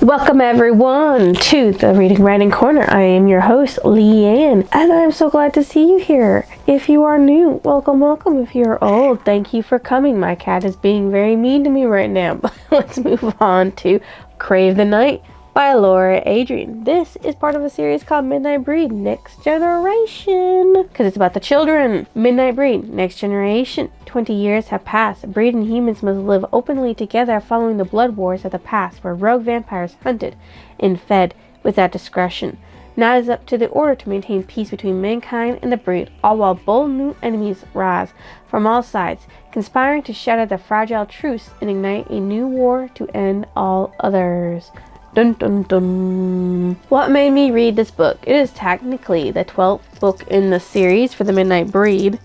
Welcome everyone to the Reading Writing Corner. I am your host, Leanne, and I'm so glad to see you here. If you are new, welcome. If you're old, thank you for coming. My cat is being very mean to me right now, but let's move on to Crave the Night by Laura Adrian. This is part of a series called Midnight Breed Next Generation, because it's about the children. Midnight Breed Next Generation. 20 years have passed. Breed and humans must live openly together following the blood wars of the past, where rogue vampires hunted and fed without discretion. Now it is up to the Order to maintain peace between mankind and the Breed, all while bold new enemies rise from all sides, conspiring to shatter the fragile truce and ignite a new war to end all others. Dun dun dun. What made me read this book? It is technically the 12th book in the series for the Midnight Breed,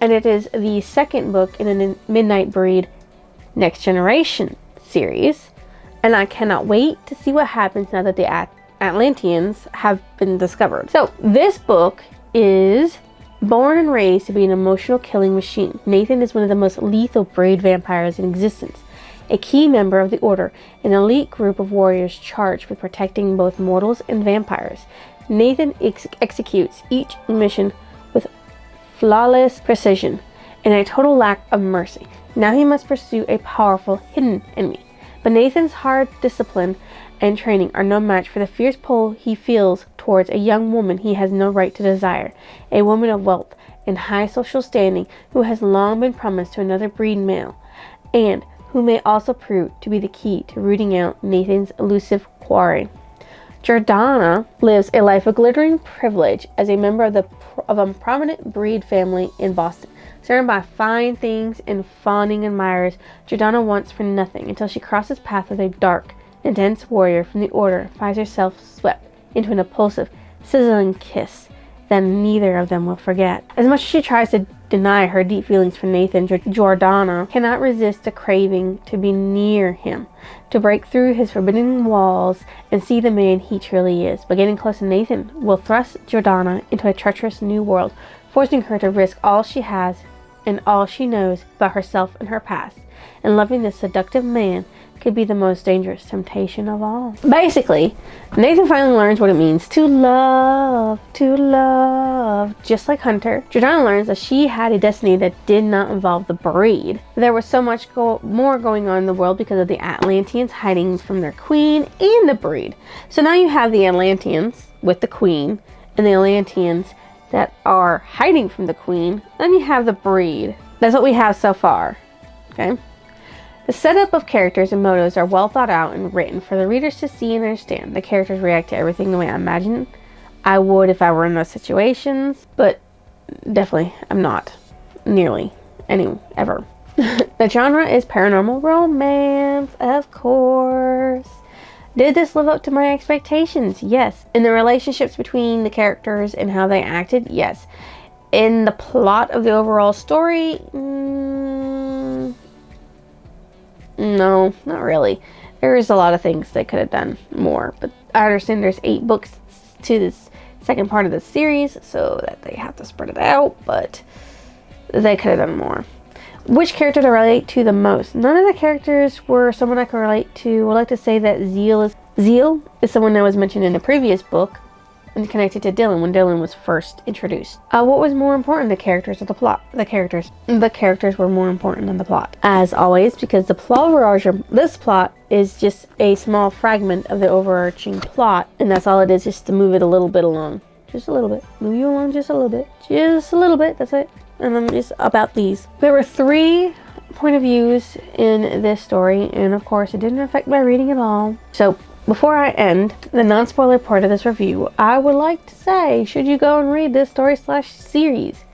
and it is the second book in the Midnight Breed Next Generation series, and I cannot wait to see what happens now that the Atlanteans have been discovered. So this book is born and raised to be an emotional killing machine. Nathan is one of the most lethal Breed vampires in existence, a key member of the Order, an elite group of warriors charged with protecting both mortals and vampires. Nathan executes each mission with flawless precision and a total lack of mercy. Now he must pursue a powerful hidden enemy. But Nathan's hard discipline and training are no match for the fierce pull he feels towards a young woman he has no right to desire, a woman of wealth and high social standing who has long been promised to another Breed male, and who may also prove to be the key to rooting out Nathan's elusive quarry. Jordana lives a life of glittering privilege as a member of a prominent Breed family in Boston. Surrounded by fine things and fawning admirers, Jordana wants for nothing until she crosses paths with a dark, intense warrior from the Order, finds herself swept into an impulsive, sizzling kiss that neither of them will forget. As much as she tries to deny her deep feelings for Nathan, Jordana cannot resist the craving to be near him, to break through his forbidding walls and see the man he truly is. But getting close to Nathan will thrust Jordana into a treacherous new world, forcing her to risk all she has and all she knows about herself and her past. And loving this seductive man could be the most dangerous temptation of all. Basically, Nathan finally learns what it means to love, just like Hunter. Jordana learns that she had a destiny that did not involve the Breed. There was so much more going on in the world because of the Atlanteans hiding from their queen and the Breed. So now you have the Atlanteans with the queen and the Atlanteans that are hiding from the queen. Then you have the Breed. That's what we have so far. Okay? The setup of characters and motives are well thought out and written for the readers to see and understand. The characters react to everything the way I imagine I would if I were in those situations, but definitely I'm not nearly ever. The genre is paranormal romance, of course. Did this live up to my expectations? Yes. In the relationships between the characters and how they acted? Yes. In the plot of the overall story? No, not really. There's a lot of things they could have done more, but I understand there's 8 books to this second part of the series, so that they have to spread it out, but they could have done more. Which character to relate to the most? None of the characters were someone I could relate to. I like to say that Zeal is someone that was mentioned in a previous book and connected to Dylan when Dylan was first introduced. What was more important, the characters or the plot? The characters were more important than the plot, as always, because this plot is just a small fragment of the overarching plot, and that's all it is, just to move it a little bit along. Just a little bit. Move you along just a little bit. That's it. And then just about these. There were 3 point of views in this story, and of course it didn't affect my reading at all. So before I end the non-spoiler part of this review, I would like to say, should you go and read this story/series?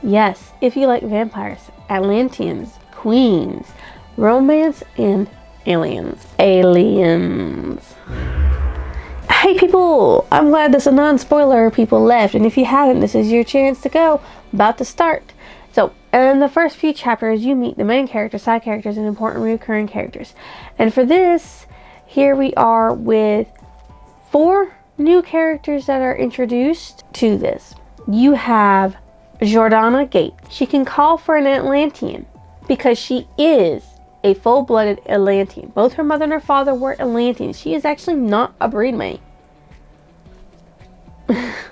Yes, if you like vampires, Atlanteans, queens, romance, and aliens. Hey people, I'm glad there's a non-spoiler people left, and if you haven't, this is your chance to go. About to start. So, in the first few chapters, you meet the main characters, side characters, and important recurring characters. And for this, here we are with 4 new characters that are introduced to this. You have Jordana Gate. She can call for an Atlantean because she is a full-blooded Atlantean. Both her mother and her father were Atlanteans. She is actually not a breed mate.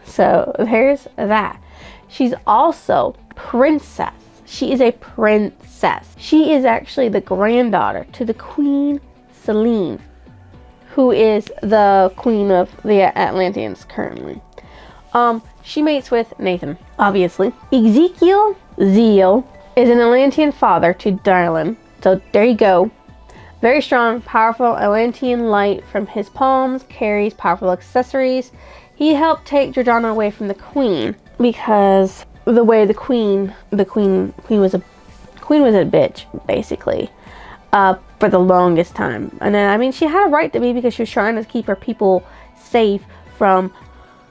So there's that. She's also princess. She is a princess. She is actually the granddaughter to the Queen Selene, who is the queen of the Atlanteans currently. She mates with Nathan, obviously. Ezekiel Zeal is an Atlantean father to Dylan. So there you go. Very strong, powerful Atlantean light from his palms, carries powerful accessories. He helped take Jordana away from the queen because the way the queen was a bitch, basically, for the longest time. And then, I mean, she had a right to be because she was trying to keep her people safe from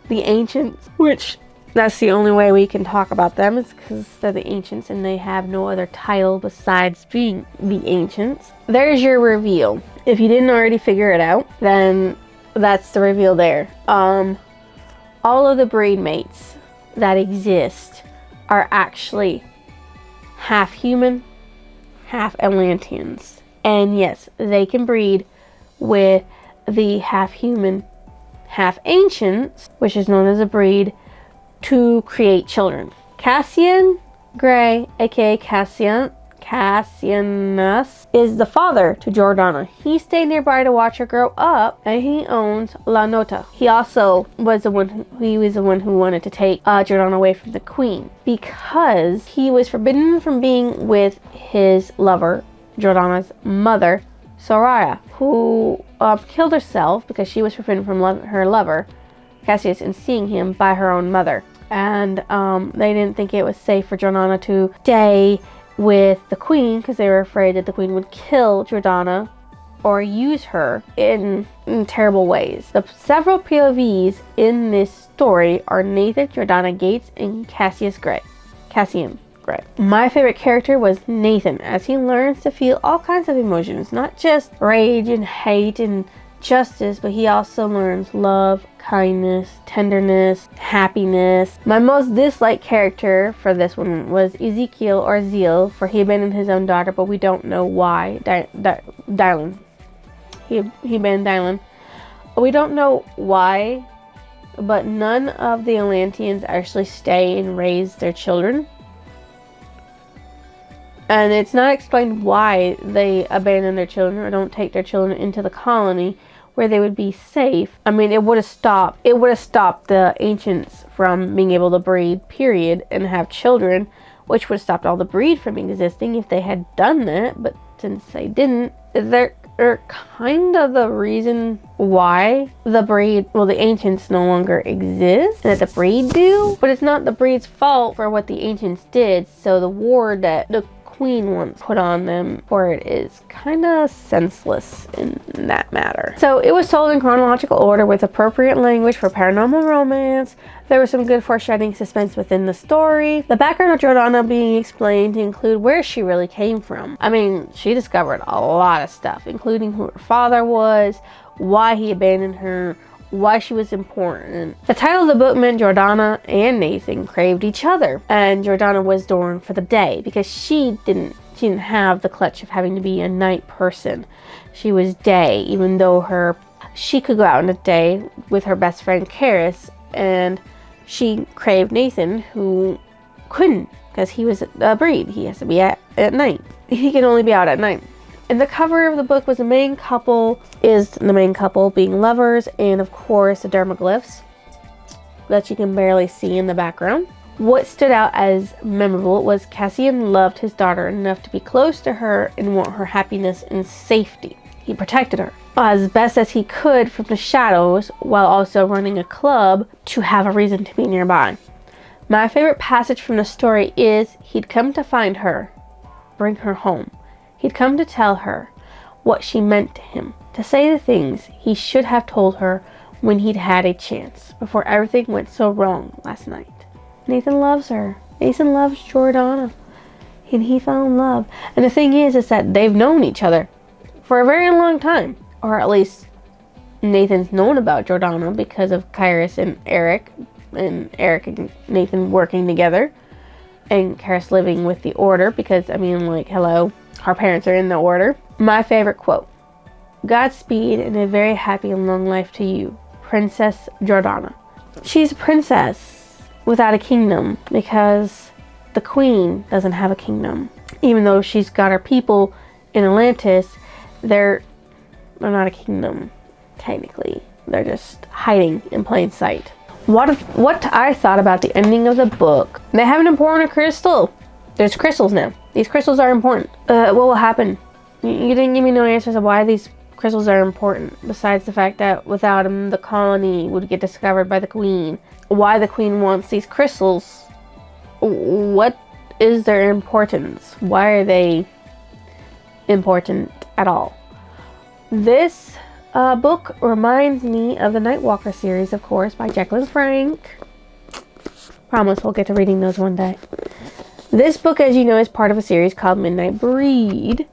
the ancients, which that's the only way we can talk about them is because they're the ancients and they have no other title besides being the ancients. There's your reveal. If you didn't already figure it out, then that's the reveal there. All of the breed mates that exist are actually half human, half Atlanteans. And yes, they can breed with the half human, half ancients, which is known as a breed, to create children. Cassian Gray, aka Cassianus, is the father to Jordana. He stayed nearby to watch her grow up, and he owns La Nota. He also was the one who wanted to take Jordana away from the queen because he was forbidden from being with his lover, Jordana's mother, Soraya, who killed herself because she was forbidden from her lover, Cassius, and seeing him by her own mother. And they didn't think it was safe for Jordana to stay with the queen because they were afraid that the queen would kill Jordana or use her in terrible ways. The several POVs in this story are Nathan, Jordana Gates, and Cassian Gray. My favorite character was Nathan, as he learns to feel all kinds of emotions, not just rage and hate and justice, but he also learns love, kindness, tenderness, happiness. My most disliked character for this one was Ezekiel or Zeal, for he abandoned his own daughter, but we don't know why. Dylan. He abandoned Dylan. We don't know why, but none of the Atlanteans actually stay and raise their children. And it's not explained why they abandon their children or don't take their children into the colony where they would be safe. I mean, it would have stopped the ancients from being able to breed, period, and have children, which would have stopped all the breed from existing if they had done that. But since they didn't, they're kind of the reason why the ancients no longer exist, and that the breed do. But it's not the breed's fault for what the ancients did. So the war that the queen once put on them for it is kind of senseless in that matter. So it was told in chronological order with appropriate language for paranormal romance. There was some good foreshadowing suspense within the story. The background of Jordana being explained to include where she really came from. I mean, she discovered a lot of stuff, including who her father was, why he abandoned her, why she was important. The title of the book meant Jordana and Nathan craved each other, and Jordana was Dorn for the day because she didn't have the clutch of having to be a night person. She was day, even though she could go out in the day with her best friend Karis, and she craved Nathan, who couldn't because he was a breed. He has to be at night. He can only be out at night. And the cover of the book was the main couple being lovers, and of course the dermaglyphs that you can barely see in the background. What stood out as memorable was Cassian loved his daughter enough to be close to her and want her happiness and safety. He protected her as best as he could from the shadows while also running a club to have a reason to be nearby. My favorite passage from the story is he'd come to find her, bring her home. He'd come to tell her what she meant to him, to say the things he should have told her when he'd had a chance, before everything went so wrong last night. Nathan loves her. Nathan loves Jordana. And he fell in love. And the thing is that they've known each other for a very long time. Or at least Nathan's known about Jordana because of Kairos and Eric and Nathan working together. And Karis living with the Order because, I mean, like, hello. Her parents are in the order. My favorite quote: "Godspeed and a very happy and long life to you, Princess Jordana." She's a princess without a kingdom because the queen doesn't have a kingdom. Even though she's got her people in Atlantis, they're not a kingdom, technically. They're just hiding in plain sight. What I thought about the ending of the book: they have an important crystal. There's crystals now. These crystals are important. What will happen? You didn't give me no answers of why these crystals are important, besides the fact that without them, the colony would get discovered by the queen. Why the queen wants these crystals? What is their importance? Why are they important at all? This book reminds me of the Nightwalker series, of course, by Jacqueline Frank. Promise we'll get to reading those one day. This book, as you know, is part of a series called Midnight Breed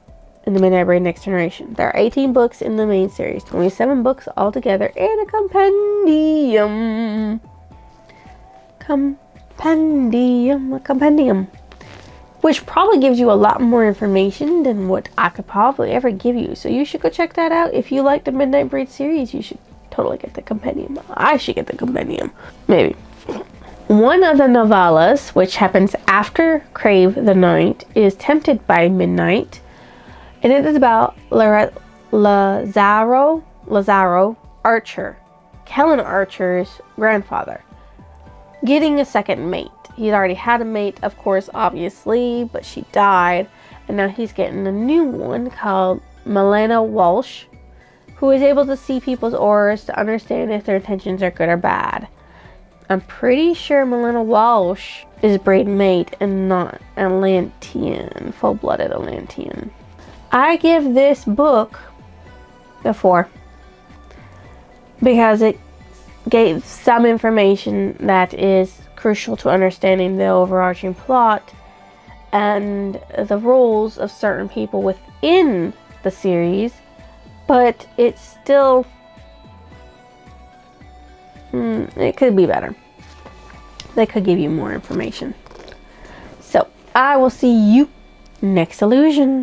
in the Midnight Breed Next Generation. There are 18 books in the main series, 27 books altogether, and a compendium. A compendium. Which probably gives you a lot more information than what I could probably ever give you. So you should go check that out. If you like the Midnight Breed series, you should totally get the compendium. I should get the compendium. Maybe. One of the novellas, which happens after Crave the Night, is Tempted by Midnight. And it is about Lazaro Archer, Kellen Archer's grandfather, getting a second mate. He's already had a mate, of course, obviously, but she died. And now he's getting a new one called Milena Walsh, who is able to see people's auras to understand if their intentions are good or bad. I'm pretty sure Milena Walsh is breed mate and not Atlantean, full-blooded Atlantean. I give this book a 4 because it gave some information that is crucial to understanding the overarching plot and the roles of certain people within the series, but it's still it could be better. They could give you more information. So I will see you next illusion.